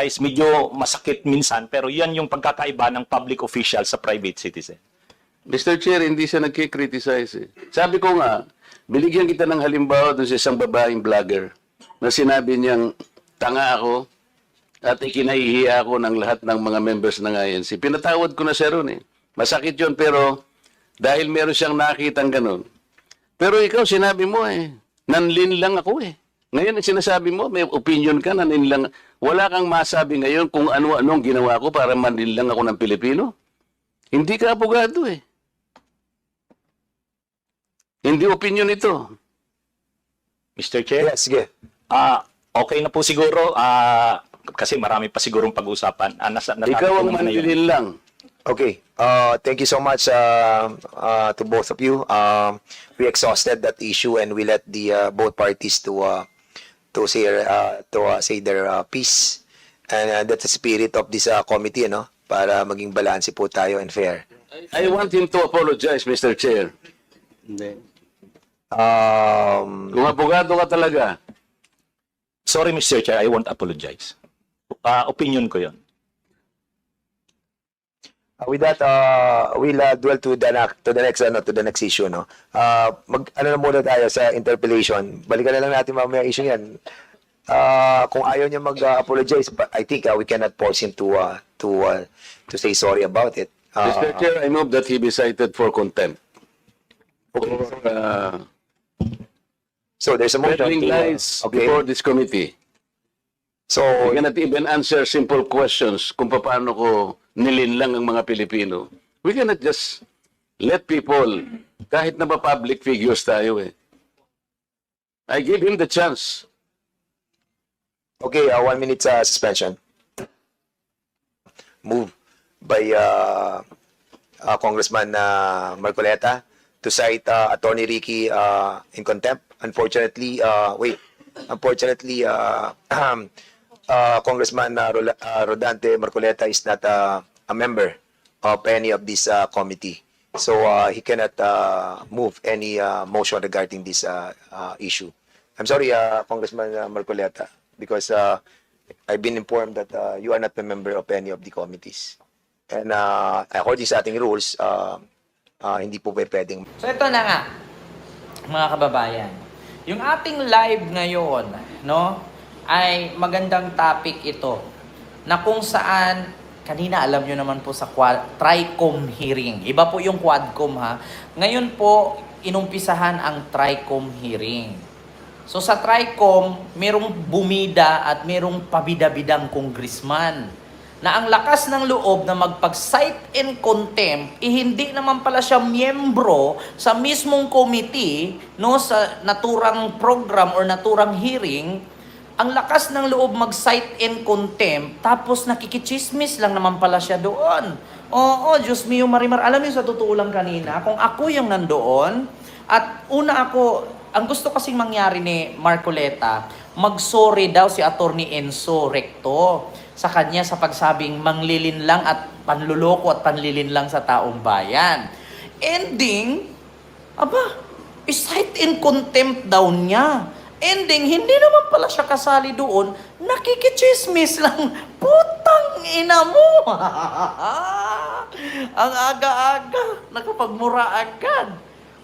criticize, medyo masakit minsan, pero yan yung pagkakaiba ng public official sa private citizen. Mr. Chair, hindi siya nagkikriticize eh. Sabi ko nga, binigyan kita ng halimbawa doon sa isang babaeng vlogger na sinabi niyang tanga ako at ikinahihiya ako ng lahat ng mga members ng INC. Pinatawad ko na siya ron eh. Masakit yun pero dahil meron siyang nakitang ganun. Pero ikaw sinabi mo eh, nanlin lang ako eh. Ngayon sinasabi mo, may opinion ka, nanlin lang. Wala kang masabi ngayon kung ano-anong ginawa ko para manlin lang ako ng Pilipino. Hindi ka abogado eh. Hindi opinion ito. Mr. Chair? Yes, sige. Okay na po siguro, kasi marami pa sigurong pag-usapan. Ikaw ang manlilin lang. Okay. Thank you so much to both of you. We exhausted that issue and we let the both parties to say their piece. And that's the spirit of this committee, no? Para maging balanse po tayo and fair. I want him to apologize, Mr. Chair. Kung abogado ka talaga. Sorry, Mr. Chair, I won't apologize. Opinion ko yon. With that, we'll dwell to the next issue, no. Ano na muna tayo sa interpellation. Balikan na lang natin mamaya issue yan. Kung ayaw niya mag-apologize, but I think we cannot force him to say sorry about it. Mr. Chair, I move that he be cited for contempt. So there's a motion Peddling to, lies okay. before this committee. So I cannot even answer simple questions kung paano ko nilinlang ang mga Pilipino. We cannot just let people, kahit na ba public figures tayo eh. I give him the chance. okay, 1 minute suspension. Move by Congressman Marcoleta to cite Attorney Ricky in contempt. Unfortunately, Congressman Rodante Marcoleta is not a member of any of this committee. So he cannot move any motion regarding this issue. I'm sorry, Congressman Marcoleta, because I've been informed that you are not a member of any of the committees. And according sa ating rules, hindi po pwedeng. So ito na nga, mga kababayan. Yung ating live ngayon, no, ay magandang topic ito. Na kung saan, kanina alam nyo naman po sa TRICOM hearing. Iba po yung Quadcom ha. Ngayon po, inumpisahan ang TRICOM hearing. So sa TRICOM, merong bumida at merong pabida-bidang congressman na ang lakas ng loob na magpag-cite in contempt, hindi naman pala siya miyembro sa mismong committee, no, sa naturang program or naturang hearing. Ang lakas ng loob mag-cite in contempt, tapos nakikichismis lang naman pala siya doon. Oo, Diyos mio Marimar. Alam niyo sa totoo lang kanina, kung ako yung nandoon, at una ako, ang gusto kasing mangyari ni Marcoleta, mag-sorry daw si Attorney Enzo Recto sa kanya sa pagsabing manglilinlang at panluloko at panlilinlang sa taong bayan. Ending, cite in contempt daw niya. Ending, hindi naman pala siya kasali doon, nakikichismis lang. Putang ina mo! Ang aga-aga, nakapagmura agad.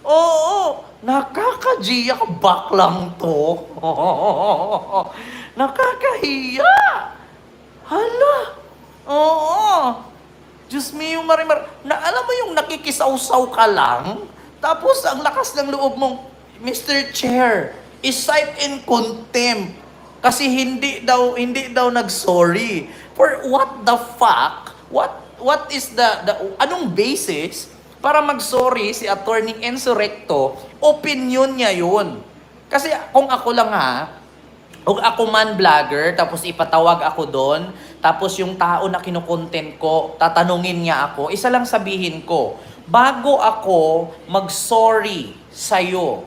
Oo, nakakajiya ka, baklang to. Nakakahiya. Hala. Oo. Diyos mio Marimar. Na, alam mo yung nakikisaw-saw ka lang, tapos ang lakas ng loob mong, Mr. Chair, is-cite in contempt. Kasi hindi daw nag-sorry. For what the fuck? What is the anong basis para mag-sorry si Attorney Enzo Recto? Opinion niya yun. Kasi kung ako lang kung ako man vlogger, tapos ipatawag ako doon, tapos yung tao na kinukontent ko, tatanungin niya ako, isa lang sabihin ko, bago ako mag-sorry sa'yo,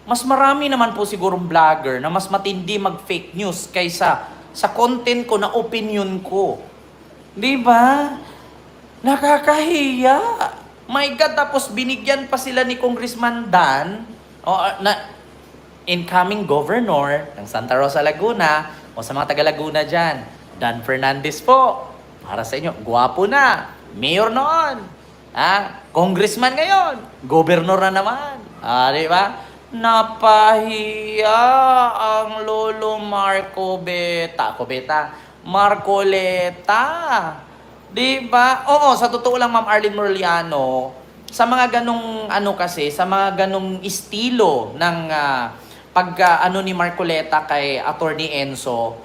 mas marami naman po sigurong vlogger na mas matindi mag-fake news kaysa sa content ko na opinion ko. Di ba? Nakakahiya. My God, tapos binigyan pa sila ni Congressman Dan, incoming governor ng Santa Rosa, Laguna, O sa mga taga Laguna dyan, Dan Fernandez po. Para sa inyo, gwapo na. Mayor noon. Congressman ngayon. Gobernur na naman. Di ba? Napahiya ang Lolo Marcoleta. Di ba? Oo, sa totoo lang, Ma'am Arlene Murliano, sa mga ganong sa mga ganong estilo ng ni Marcoleta kay Attorney Enzo,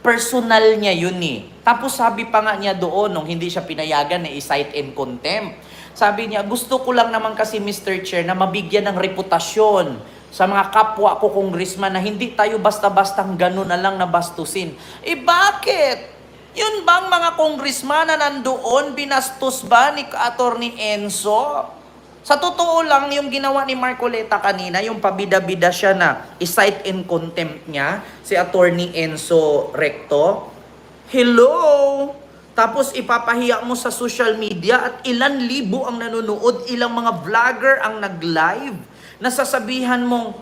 personal niya yun eh. Tapos sabi pa nga niya doon, nung hindi siya pinayagan na i-cite in contempt, sabi niya, gusto ko lang naman kasi Mr. Chair na mabigyan ng reputasyon sa mga kapwa ko congressman na hindi tayo basta-bastang gano'n na lang nabastusin. Bakit? Yun bang mga congressman na nandoon, binastos ba ni Attorney Enzo? Sa totoo lang, yung ginawa ni Marcoleta kanina, yung pabida-bida siya na i-cite in contempt niya, si Attorney Enzo Recto. Hello? Tapos ipapahiya mo sa social media at ilan libo ang nanonood, ilang mga vlogger ang nag-live. Nasasabihan mong,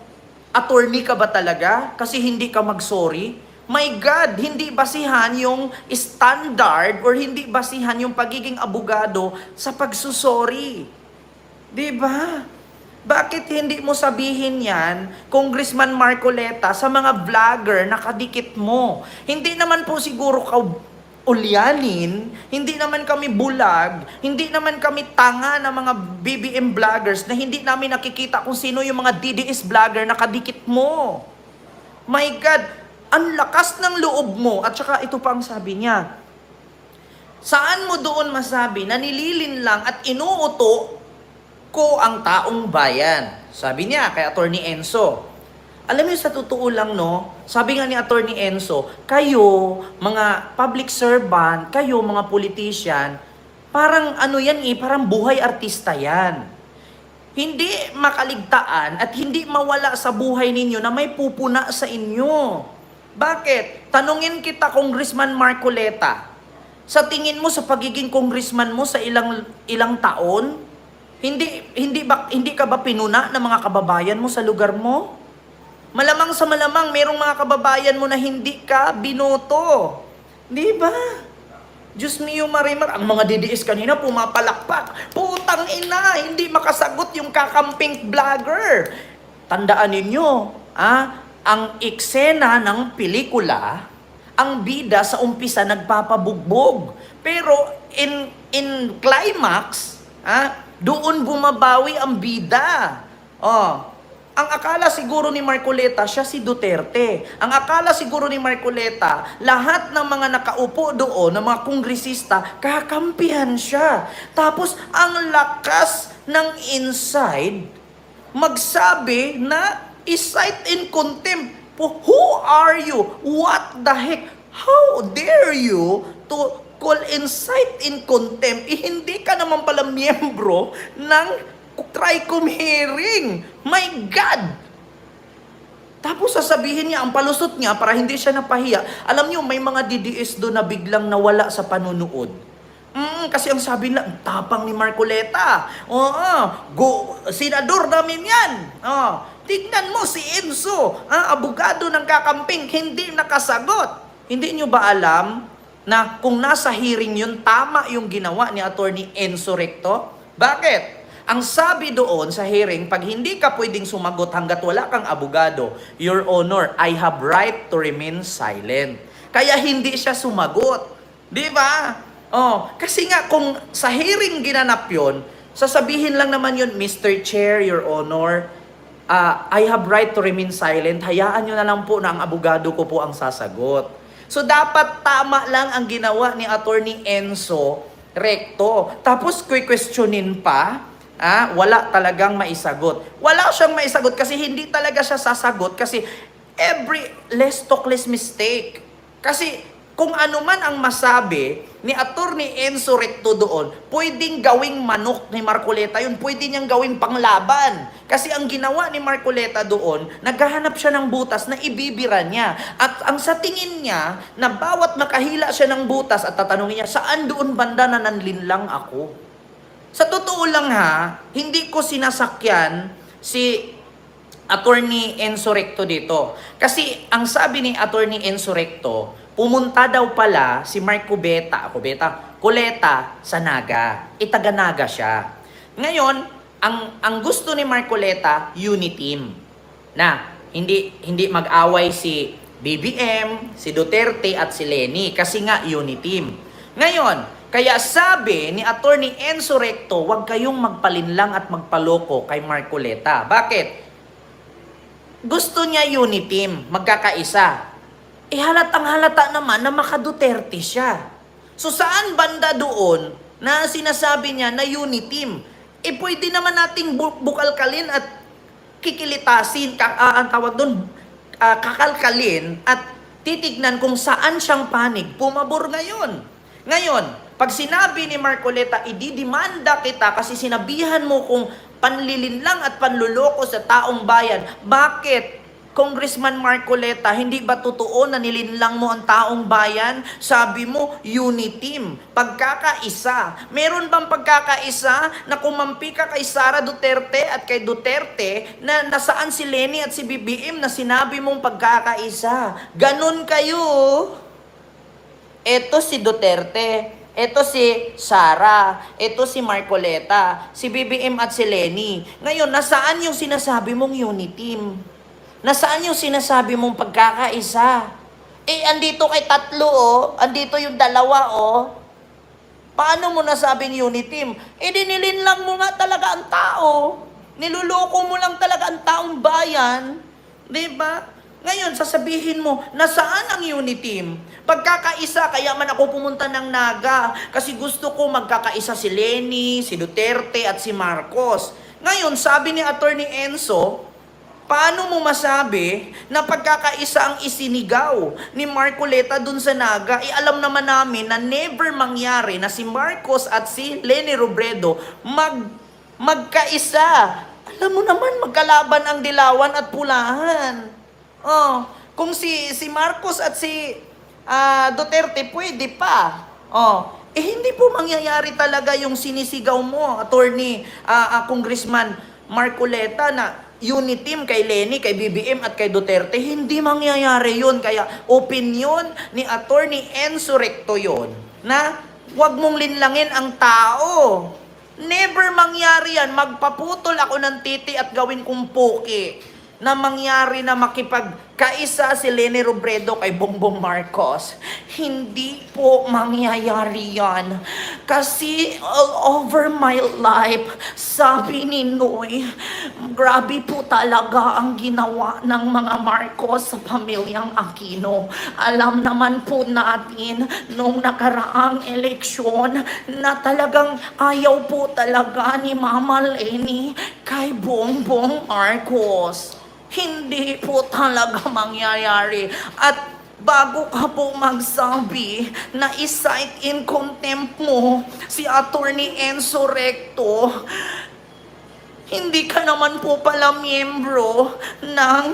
attorney ka ba talaga? Kasi hindi ka mag-sorry? My God, hindi basihan yung standard or hindi basihan yung pagiging abogado sa pagsusori. Diba? Bakit hindi mo sabihin yan, Congressman Marcoleta, sa mga vlogger na kadikit mo? Hindi naman po siguro ka ulyanin, hindi naman kami bulag, hindi naman kami tanga na mga BBM vloggers na hindi namin nakikita kung sino yung mga DDS vlogger na kadikit mo. My God, ang lakas ng loob mo. At saka ito pa ang sabi niya, saan mo doon masabi na nililin lang at inuuto ko ang taong bayan? Sabi niya kay Attorney Enzo. Alam niyo, sa totoo lang, no, sabi nga ni Attorney Enzo, kayo, mga public servant, kayo, mga politician, parang parang buhay artista yan. Hindi makaligtaan at hindi mawala sa buhay ninyo na may pupuna sa inyo. Bakit? Tanungin kita, Congressman Marcoleta, sa tingin mo sa pagiging congressman mo sa ilang taon, hindi ka ba pinuna ng mga kababayan mo sa lugar mo? Malamang sa malamang, merong mga kababayan mo na hindi ka binoto. Di ba? Diyos mio Marimar, ang mga DDS kanina pumapalakpak. Putang ina, hindi makasagot yung kakamping vlogger. Tandaan ninyo, ang eksena ng pelikula, ang bida sa umpisa nagpapabugbog. Pero in climax, doon bumabawi ang bida. Ang akala siguro ni Marcoleta, siya si Duterte. Ang akala siguro ni Marcoleta, lahat ng mga nakaupo doon, ng mga kongresista, kakampihan siya. Tapos, ang lakas ng inside, magsabi na i-cite in contempt. Who are you? What the heck? How dare you to call incite in contempt? Hindi ka naman pala miyembro ng Tricom hearing. My God! Tapos sasabihin niya, ang palusot niya para hindi siya napahiya. Alam niyo, may mga DDS doon na biglang nawala sa panunood. Kasi ang sabi nila, tapang ni Marcoleta. Senador namin yan. Tignan mo si Enzo, abogado ng kakamping, hindi nakasagot. Hindi niyo ba alam na kung nasa hearing yun, tama yung ginawa ni Attorney Enzo Recto? Bakit? Ang sabi doon sa hearing, pag hindi ka pwedeng sumagot hanggat wala kang abogado, Your Honor, I have right to remain silent. Kaya hindi siya sumagot. Di ba? Kasi nga kung sa hearing ginanap yun, sasabihin lang naman yun, Mr. Chair, Your Honor, I have right to remain silent. Hayaan nyo na lang po na ang abogado ko po ang sasagot. So dapat tama lang ang ginawa ni Attorney Enzo Recto. Tapos questionin pa, wala talagang maisagot. Wala siyang maisagot kasi hindi talaga siya sasagot kasi every less talk less mistake. Kasi kung ano man ang masabi ni Attorney Enzo Recto doon, pwedeng gawing manok ni Marcoleta yun, pwede niyang gawing panglaban. Kasi ang ginawa ni Marcoleta doon, naghahanap siya ng butas na ibibira niya. At ang sa tingin niya, na bawat makahila siya ng butas at tatanungin niya, saan doon banda na nanlinlang ako? Sa totoo lang hindi ko sinasakyan si Attorney Enzo Recto dito. Kasi ang sabi ni Attorney Enzo Recto, pumunta daw pala si Mark Coleta sa Naga. Itaga Naga siya. Ngayon, ang gusto ni Mark Coleta, uniteam. Na hindi mag-away si BBM, si Duterte at si Leni kasi nga uniteam. Ngayon, kaya sabi ni Attorney Enzo Recto, huwag kayong magpalinlang at magpaloko kay Mark Coleta. Bakit? Gusto niya uniteam, magkakaisa. Halatang halata naman na maka-Duterte siya. So saan banda doon na sinasabi niya na uniteam? Pwede naman nating bukalkalin at kikilitasin, ang tawag doon, kakalkalin at titignan kung saan siyang panig pumabor ngayon. Ngayon, pag sinabi ni Mark Coleta, ididimanda kita kasi sinabihan mo kung panlilinlang at panluloko sa taong bayan. Bakit, Congressman Mark Coleta, hindi ba totoo na nilinlang mo ang taong bayan? Sabi mo, uniteam, pagkakaisa. Meron bang pagkakaisa na kumampi ka kay Sara Duterte at kay Duterte na nasaan si Leni at si BBM na sinabi mong pagkakaisa? Ganon kayo. Ito si Duterte. Ito si Sara, ito si Mark Coleta, si BBM at si Leni. Ngayon, nasaan yung sinasabi mong uniteam? Nasaan yung sinasabi mong pagkakaisa? Andito kay tatlo, andito yung dalawa, Paano mo nasabing uniteam? Dinilinlang mo nga talaga ang tao. Niluloko mo lang talaga ang taong bayan. Diba? Ngayon, sasabihin mo, nasaan ang uniteam? Pagkakaisa, kaya man ako pumunta ng Naga kasi gusto ko magkakaisa si Leni, si Duterte at si Marcos. Ngayon, sabi ni Attorney Enzo, paano mo masabi na pagkakaisa ang isinigaw ni Mark Coleta dun sa Naga? Alam naman namin na never mangyari na si Marcos at si Leni Robredo magkaisa. Alam mo naman, magkalaban ang dilawan at pulahan. Kung si Marcos at si Duterte, pwede pa. Hindi po mangyayari talaga yung sinisigaw mo, Attorney Congressman Mark Coleta, na uniteam kay Leni, kay BBM at kay Duterte. Hindi mangyayari yun. Kaya opinion ni Attorney Enzo Recto yun, na huwag mong linlangin ang tao. Never mangyari yan. Magpaputol ako ng titi at gawin kong puki na mangyari na makipagkaisa si Leni Robredo kay Bongbong Marcos. Hindi po mangyayari yan. Kasi all over my life, sabi ni Noy, grabe po talaga ang ginawa ng mga Marcos sa pamilyang Aquino. Alam naman po natin nung nakaraang eleksyon na talagang ayaw po talaga ni Mama Leni kay Bongbong Marcos. Hindi po talaga mangyayari. At bago ka po magsabi na i-cite in contempt mo si Attorney Enzo Recto, hindi ka naman po pala miyembro ng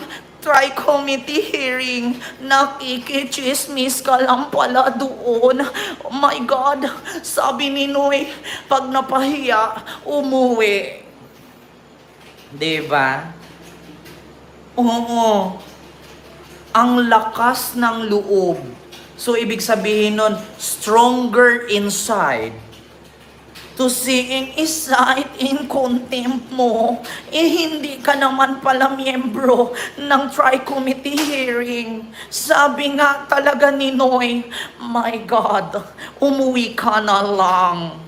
tri-committee hearing. Nakikichismis ka lang pala doon. Oh my God, sabi ni Noy, pag napahiya, umuwi. Diba? Oo. Ang lakas ng loob. So, ibig sabihin nun, stronger inside. To seeing iside in contempt mo, hindi ka naman pala miyembro ng tri-committee hearing. Sabi nga talaga ni Noy, my God, umuwi ka na lang.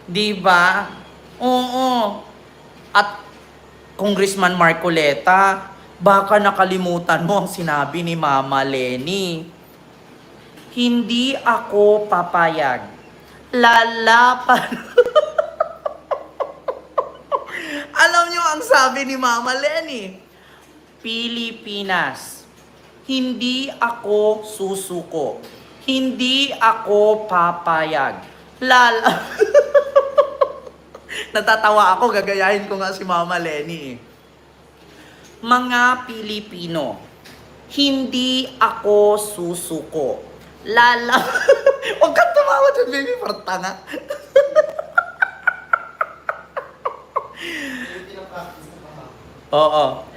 Diba? Oo. At Congressman Mark Coleta, baka nakalimutan mo ang sinabi ni Mama Leni. Hindi ako papayag. Lalapan. Alam nyo ang sabi ni Mama Leni? Pilipinas, hindi ako susuko. Hindi ako papayag. Natatawa ako, gagayahin ko nga si Mama Leni. Mga Pilipino, hindi ako susuko. Huwag kang tumawa dyan, baby, parang tanga. Oo.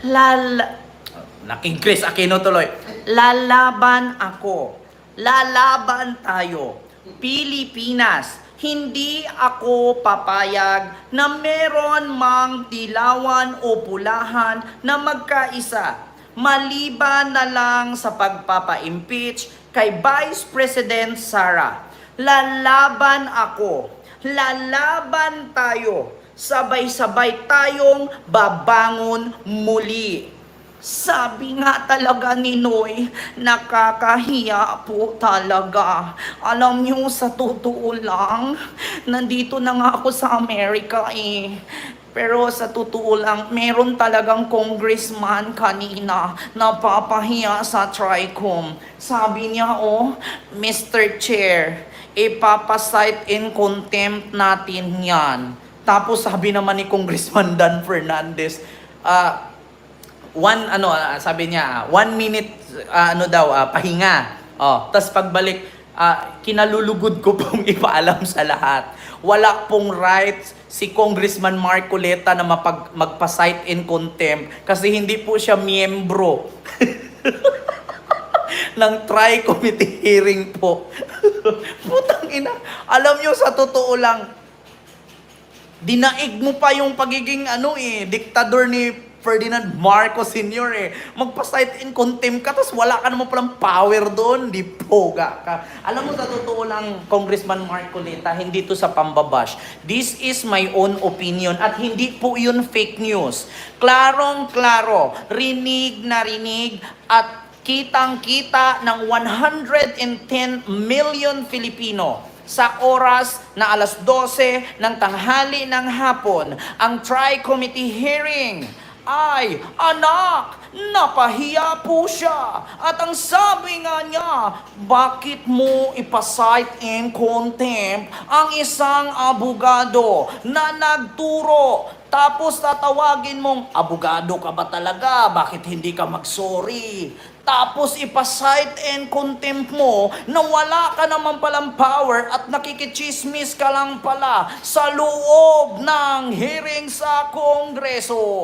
Naking Chris Aquino tuloy. Lalaban ako. Lalaban tayo. Pilipinas. Hindi ako papayag na meron mang dilawan o pulahan na magkaisa. Maliban na lang sa pagpapa-impeach kay Vice President Sara. Lalaban ako. Lalaban tayo. Sabay-sabay tayong babangon muli. Sabi nga talaga ni Noy, nakakahiya po talaga. Alam niyo, sa totoo lang, nandito na nga ako sa Amerika eh. Pero sa totoo lang, meron talagang congressman kanina na papahiya sa TRICOM. Sabi niya, Mr. Chair, ipapasight in contempt natin yan. Tapos sabi naman ni Congressman Dan Fernandez, sabi niya, 1 minute, pahinga. Tapos pagbalik, kinalulugod ko pong ipaalam sa lahat. Wala pong rights si Congressman Marcoleta na magpa-cite in contempt kasi hindi po siya miyembro ng tri-committee hearing po. Putang ina. Alam nyo, sa totoo lang, dinaig mo pa yung pagiging diktador ni Ferdinand Marcos Sr. Magpa-cite in contempt ka, tapos wala ka naman palang power doon, di poga ka. Alam mo, sa totoo lang, Congressman Marcoleta, hindi to sa pambabash. This is my own opinion at hindi po yun fake news. Klarong-klaro, rinig na rinig at kitang-kita ng 110 million Filipino sa oras na alas 12 ng tanghali ng hapon, ang tri-committee hearing ay, anak, napahiya po siya. At ang sabi nga niya, bakit mo ipasight in contempt ang isang abogado na nagturo? Tapos tatawagin mong, abogado ka ba talaga? Bakit hindi ka mag-sorry? Tapos ipasight and contempt mo na wala ka naman palang power at nakikichismis ka lang pala sa loob ng hearing sa Kongreso.